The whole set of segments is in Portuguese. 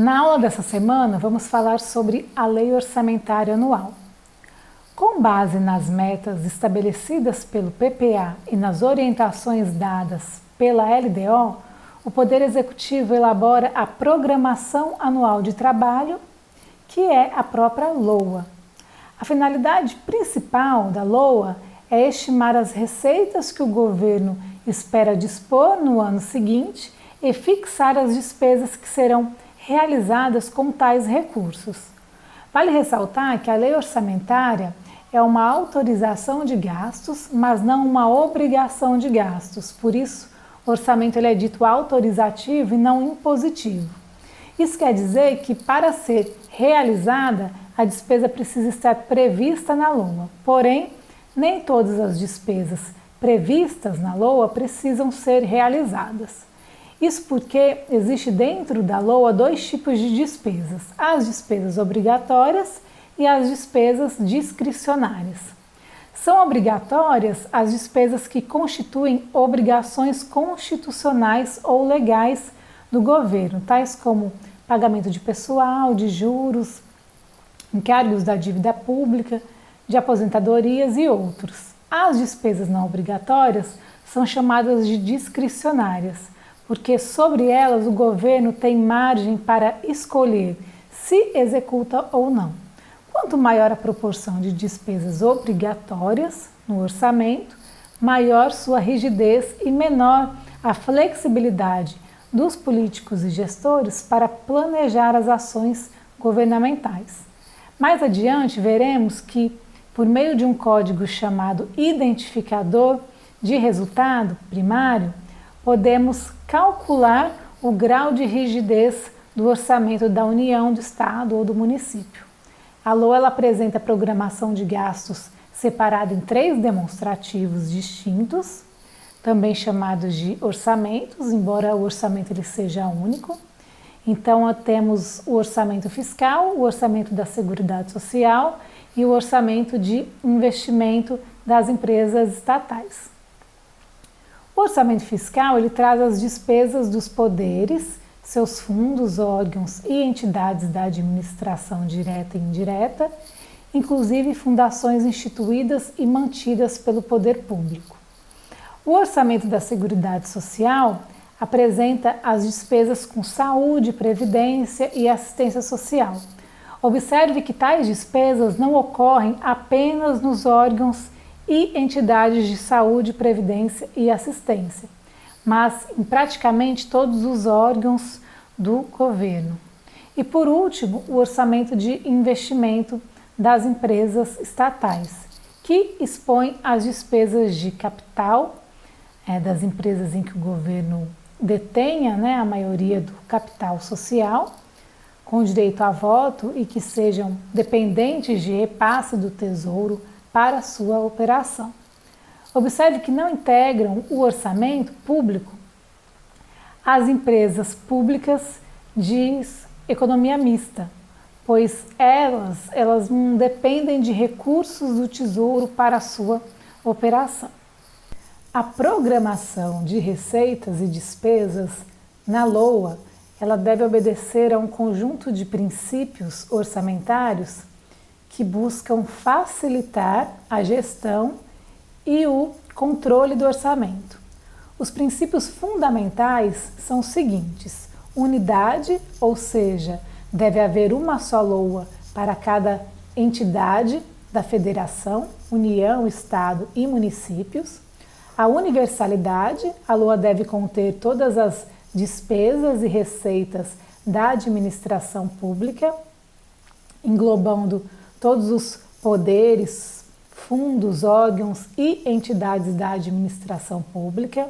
Na aula dessa semana, vamos falar sobre a Lei Orçamentária Anual. Com base nas metas estabelecidas pelo PPA e nas orientações dadas pela LDO, o Poder Executivo elabora a Programação Anual de Trabalho, que é a própria LOA. A finalidade principal da LOA é estimar as receitas que o governo espera dispor no ano seguinte e fixar as despesas que serão realizadas com tais recursos. Vale ressaltar que a lei orçamentária é uma autorização de gastos, mas não uma obrigação de gastos. Por isso, o orçamento ele é dito autorizativo e não impositivo. Isso quer dizer que, para ser realizada, a despesa precisa estar prevista na LOA. Porém, nem todas as despesas previstas na LOA precisam ser realizadas. Isso porque existe dentro da LOA dois tipos de despesas, as despesas obrigatórias e as despesas discricionárias. São obrigatórias as despesas que constituem obrigações constitucionais ou legais do governo, tais como pagamento de pessoal, de juros, encargos da dívida pública, de aposentadorias e outros. As despesas não obrigatórias são chamadas de discricionárias, porque sobre elas o governo tem margem para escolher se executa ou não. Quanto maior a proporção de despesas obrigatórias no orçamento, maior sua rigidez e menor a flexibilidade dos políticos e gestores para planejar as ações governamentais. Mais adiante, veremos que, por meio de um código chamado identificador de resultado primário, podemos calcular o grau de rigidez do orçamento da União, do Estado ou do município. A LOA ela apresenta a programação de gastos separada em 3 demonstrativos distintos, também chamados de orçamentos, embora o orçamento ele seja único. Então, temos o orçamento fiscal, o orçamento da Seguridade Social e o orçamento de investimento das empresas estatais. O orçamento fiscal ele traz as despesas dos poderes, seus fundos, órgãos e entidades da administração direta e indireta, inclusive fundações instituídas e mantidas pelo poder público. O orçamento da Seguridade Social apresenta as despesas com saúde, previdência e assistência social. Observe que tais despesas não ocorrem apenas nos órgãos e entidades de saúde, previdência e assistência, mas em praticamente todos os órgãos do governo. E por último, o orçamento de investimento das empresas estatais, que expõe as despesas de capital das empresas em que o governo detenha a maioria do capital social, com direito a voto e que sejam dependentes de repasse do Tesouro para sua operação. Observe que não integram o orçamento público as empresas públicas de economia mista, pois elas não dependem de recursos do Tesouro para a sua operação. A programação de receitas e despesas na LOA, ela deve obedecer a um conjunto de princípios orçamentários que buscam facilitar a gestão e o controle do orçamento. Os princípios fundamentais são os seguintes: unidade, ou seja, deve haver uma só LOA para cada entidade da federação, União, Estado e municípios. A universalidade, a LOA deve conter todas as despesas e receitas da administração pública, englobando todos os poderes, fundos, órgãos e entidades da administração pública.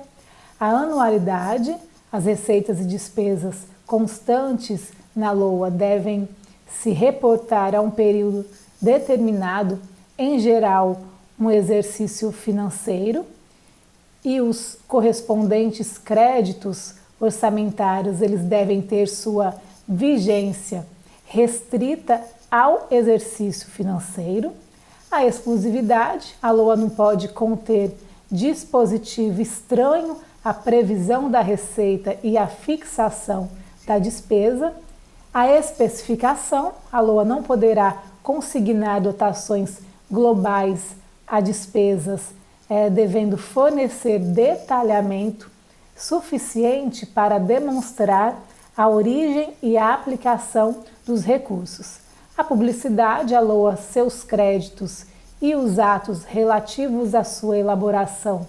A anualidade, as receitas e despesas constantes na LOA devem se reportar a um período determinado, em geral, um exercício financeiro, e os correspondentes créditos orçamentários eles devem ter sua vigência restrita ao exercício financeiro. A exclusividade, a LOA não pode conter dispositivo estranho à previsão da receita e à fixação da despesa. A especificação, a LOA não poderá consignar dotações globais a despesas, devendo fornecer detalhamento suficiente para demonstrar a origem e a aplicação dos recursos. A publicidade, a LOA, seus créditos e os atos relativos à sua elaboração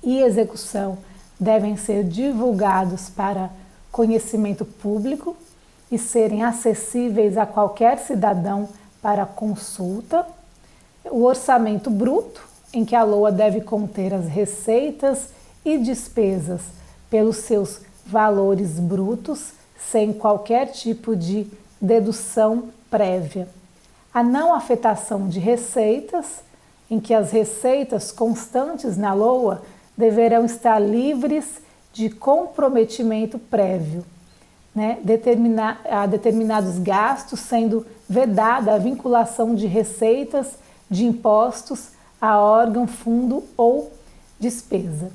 e execução devem ser divulgados para conhecimento público e serem acessíveis a qualquer cidadão para consulta. O orçamento bruto, em que a LOA deve conter as receitas e despesas pelos seus valores brutos, sem qualquer tipo de dedução prévia. A não afetação de receitas, em que as receitas constantes na LOA deverão estar livres de comprometimento prévio, a determinados gastos, sendo vedada a vinculação de receitas de impostos a órgão, fundo ou despesa.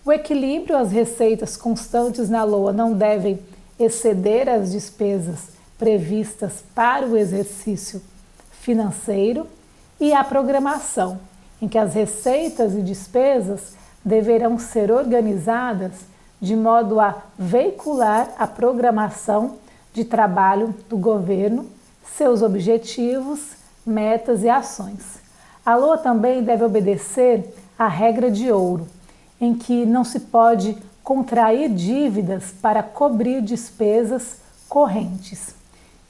O equilíbrio, as receitas constantes na LOA não devem exceder as despesas previstas para o exercício financeiro, e a programação, em que as receitas e despesas deverão ser organizadas de modo a veicular a programação de trabalho do governo, seus objetivos, metas e ações. A LOA também deve obedecer à regra de ouro, em que não se pode contrair dívidas para cobrir despesas correntes.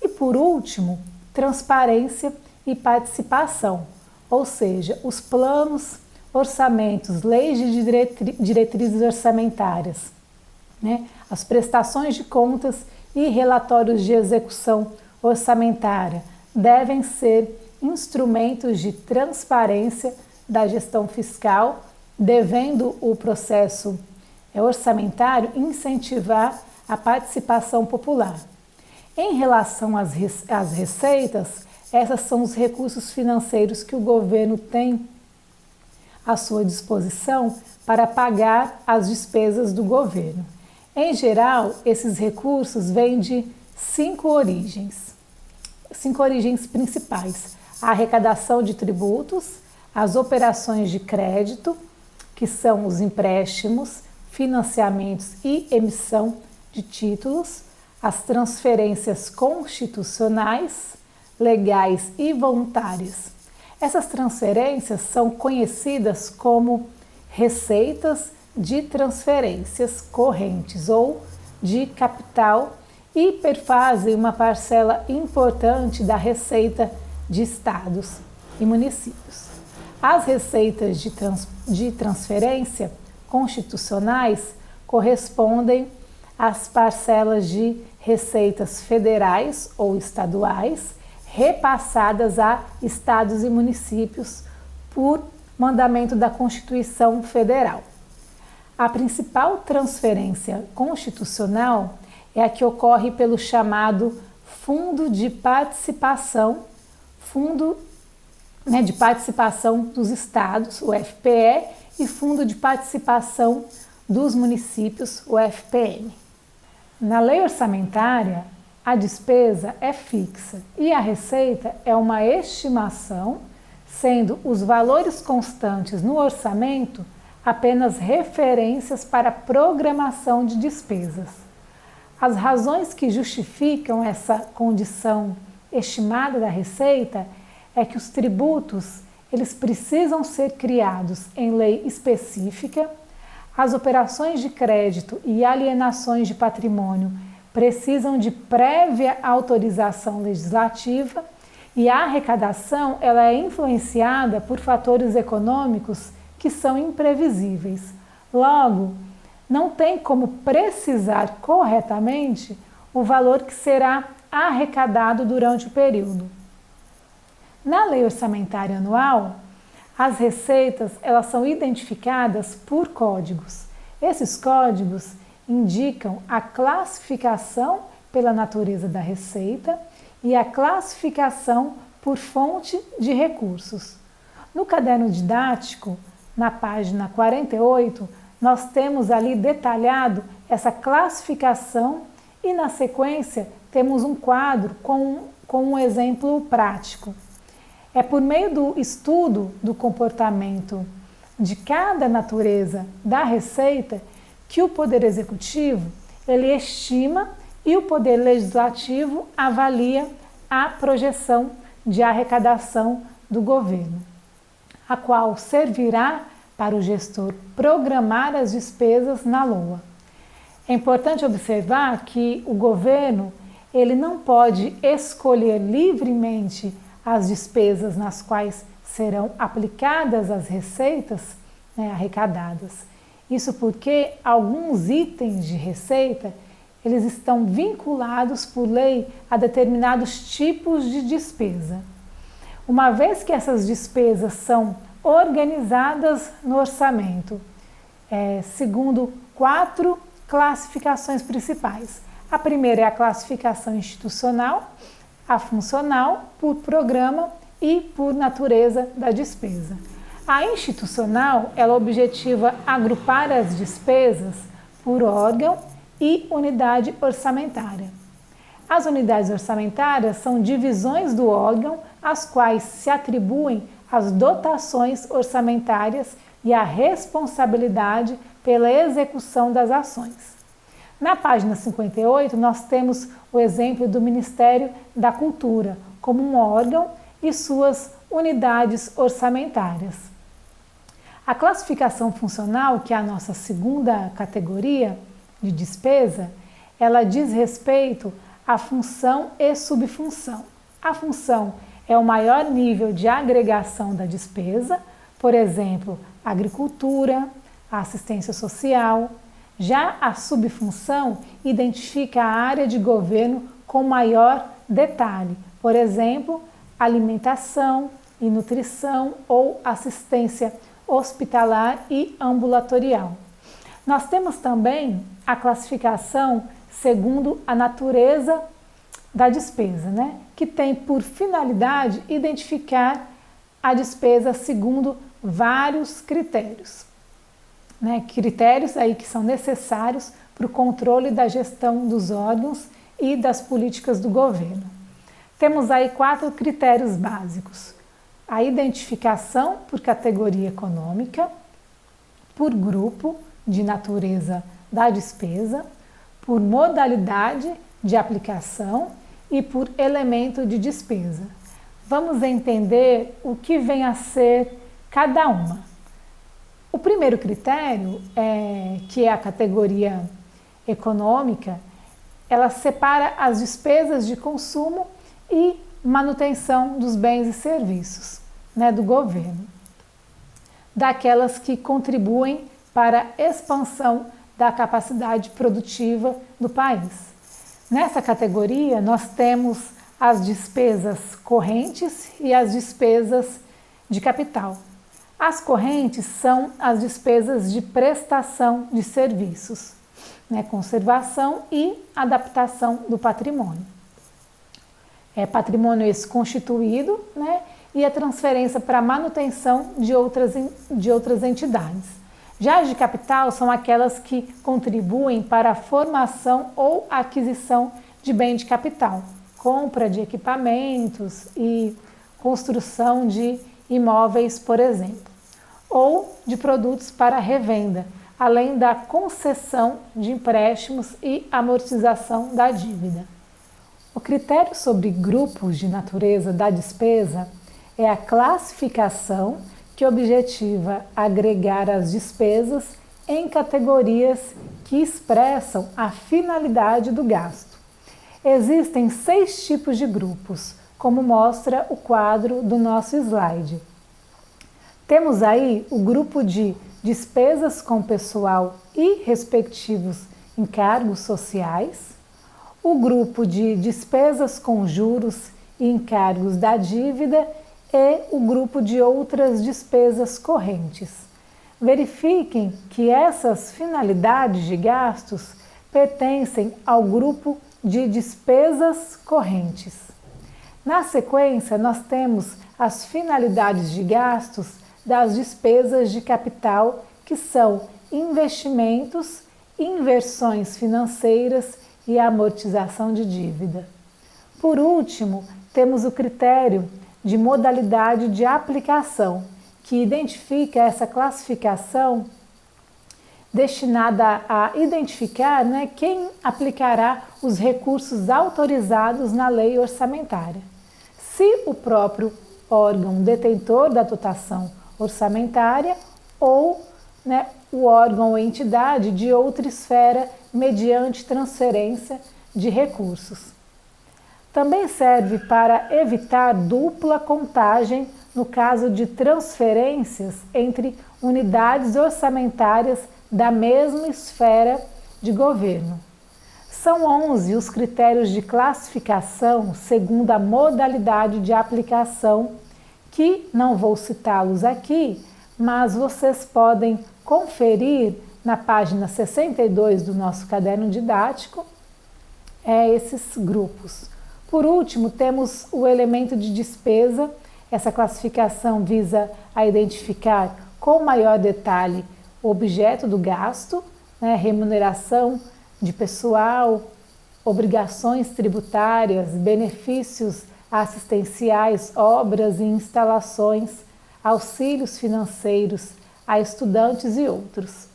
E por último, transparência e participação, ou seja, os planos, orçamentos, leis de diretrizes orçamentárias, as prestações de contas e relatórios de execução orçamentária devem ser instrumentos de transparência da gestão fiscal, devendo o processo orçamentário incentivar a participação popular. Em relação às receitas, esses são os recursos financeiros que o governo tem à sua disposição para pagar as despesas do governo. Em geral, esses recursos vêm de cinco origens principais: a arrecadação de tributos, as operações de crédito, que são os empréstimos, financiamentos e emissão de títulos, as transferências constitucionais, legais e voluntárias. Essas transferências são conhecidas como receitas de transferências correntes ou de capital e perfazem uma parcela importante da receita de estados e municípios. As receitas de transferência constitucionais correspondem às parcelas de receitas federais ou estaduais repassadas a estados e municípios por mandamento da Constituição Federal. A principal transferência constitucional é a que ocorre pelo chamado Fundo de Participação, de Participação dos Estados, o FPE, e Fundo de Participação dos Municípios, o FPM. Na lei orçamentária, a despesa é fixa e a receita é uma estimação, sendo os valores constantes no orçamento apenas referências para a programação de despesas. As razões que justificam essa condição estimada da receita é que os tributos eles precisam ser criados em lei específica, as operações de crédito e alienações de patrimônio precisam de prévia autorização legislativa e a arrecadação ela é influenciada por fatores econômicos que são imprevisíveis. Logo, não tem como precisar corretamente o valor que será arrecadado durante o período. Na lei orçamentária anual, as receitas elas são identificadas por códigos. Esses códigos indicam a classificação pela natureza da receita e a classificação por fonte de recursos. No caderno didático, na página 48, nós temos ali detalhado essa classificação e, na sequência, temos um quadro com um exemplo prático. É por meio do estudo do comportamento de cada natureza da receita que o Poder Executivo ele estima e o Poder Legislativo avalia a projeção de arrecadação do governo, a qual servirá para o gestor programar as despesas na LOA. É importante observar que o governo ele não pode escolher livremente as despesas nas quais serão aplicadas as receitas arrecadadas. Isso porque alguns itens de receita eles estão vinculados por lei a determinados tipos de despesa. Uma vez que essas despesas são organizadas no orçamento, segundo 4 classificações principais. A primeira é a classificação institucional, a funcional, por programa e por natureza da despesa. A institucional, ela objetiva agrupar as despesas por órgão e unidade orçamentária. As unidades orçamentárias são divisões do órgão às quais se atribuem as dotações orçamentárias e a responsabilidade pela execução das ações. Na página 58, nós temos o exemplo do Ministério da Cultura como um órgão e suas unidades orçamentárias. A classificação funcional, que é a nossa segunda categoria de despesa, ela diz respeito à função e subfunção. A função é o maior nível de agregação da despesa, por exemplo, agricultura, assistência social. Já a subfunção identifica a área de governo com maior detalhe, por exemplo, alimentação e nutrição ou assistência hospitalar e ambulatorial. Nós temos também a classificação segundo a natureza da despesa, que tem por finalidade identificar a despesa segundo vários critérios. Critérios aí que são necessários para o controle da gestão dos órgãos e das políticas do governo. Temos aí 4 critérios básicos: a identificação por categoria econômica, por grupo de natureza da despesa, por modalidade de aplicação e por elemento de despesa. Vamos entender o que vem a ser cada uma. O primeiro critério, que é a categoria econômica, ela separa as despesas de consumo e manutenção dos bens e serviços do governo, daquelas que contribuem para a expansão da capacidade produtiva do país. Nessa categoria, nós temos as despesas correntes e as despesas de capital. As correntes são as despesas de prestação de serviços, conservação e adaptação do patrimônio. Patrimônio esse constituído, e a transferência para manutenção de outras entidades. Já as de capital são aquelas que contribuem para a formação ou aquisição de bem de capital, compra de equipamentos e construção de imóveis, por exemplo, ou de produtos para revenda, além da concessão de empréstimos e amortização da dívida. O critério sobre grupos de natureza da despesa é a classificação que objetiva agregar as despesas em categorias que expressam a finalidade do gasto. Existem 6 tipos de grupos, como mostra o quadro do nosso slide. Temos aí o grupo de despesas com pessoal e respectivos encargos sociais, o grupo de despesas com juros e encargos da dívida e o grupo de outras despesas correntes. Verifiquem que essas finalidades de gastos pertencem ao grupo de despesas correntes. Na sequência, nós temos as finalidades de gastos das despesas de capital, que são investimentos, inversões financeiras e amortização de dívida. Por último, temos o critério de modalidade de aplicação, que identifica essa classificação destinada a identificar quem aplicará os recursos autorizados na lei orçamentária. Se o próprio órgão detentor da dotação orçamentária ou o órgão ou entidade de outra esfera mediante transferência de recursos. Também serve para evitar dupla contagem no caso de transferências entre unidades orçamentárias da mesma esfera de governo. São 11 os critérios de classificação segundo a modalidade de aplicação, que não vou citá-los aqui, mas vocês podem conferir na página 62 do nosso caderno didático esses grupos. Por último, temos o elemento de despesa. Essa classificação visa a identificar com maior detalhe o objeto do gasto, remuneração de pessoal, obrigações tributárias, benefícios assistenciais, obras e instalações, auxílios financeiros a estudantes e outros.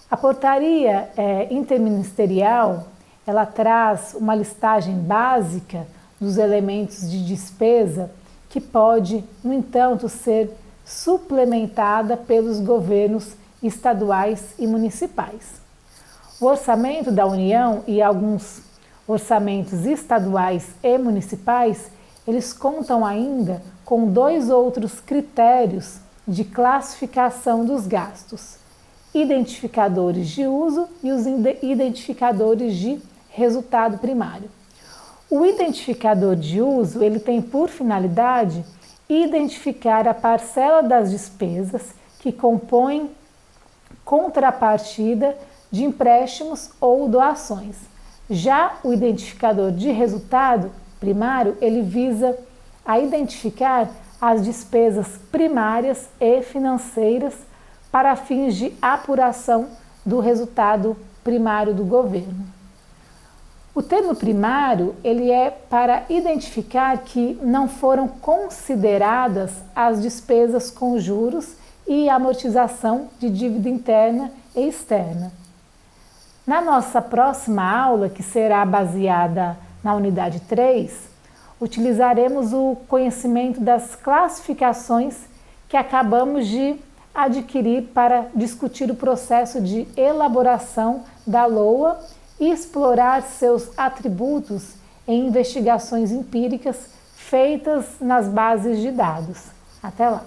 A portaria interministerial, ela traz uma listagem básica dos elementos de despesa que pode, no entanto, ser suplementada pelos governos estaduais e municipais. O orçamento da União e alguns orçamentos estaduais e municipais, eles contam ainda com 2 outros critérios de classificação dos gastos: identificadores de uso e os identificadores de resultado primário. O identificador de uso, ele tem por finalidade identificar a parcela das despesas que compõem contrapartida de empréstimos ou doações. Já o identificador de resultado primário, ele visa a identificar as despesas primárias e financeiras para fins de apuração do resultado primário do governo. O termo primário, ele é para identificar que não foram consideradas as despesas com juros e amortização de dívida interna e externa. Na nossa próxima aula, que será baseada na unidade 3, utilizaremos o conhecimento das classificações que acabamos de adquirir para discutir o processo de elaboração da LOA e explorar seus atributos em investigações empíricas feitas nas bases de dados. Até lá!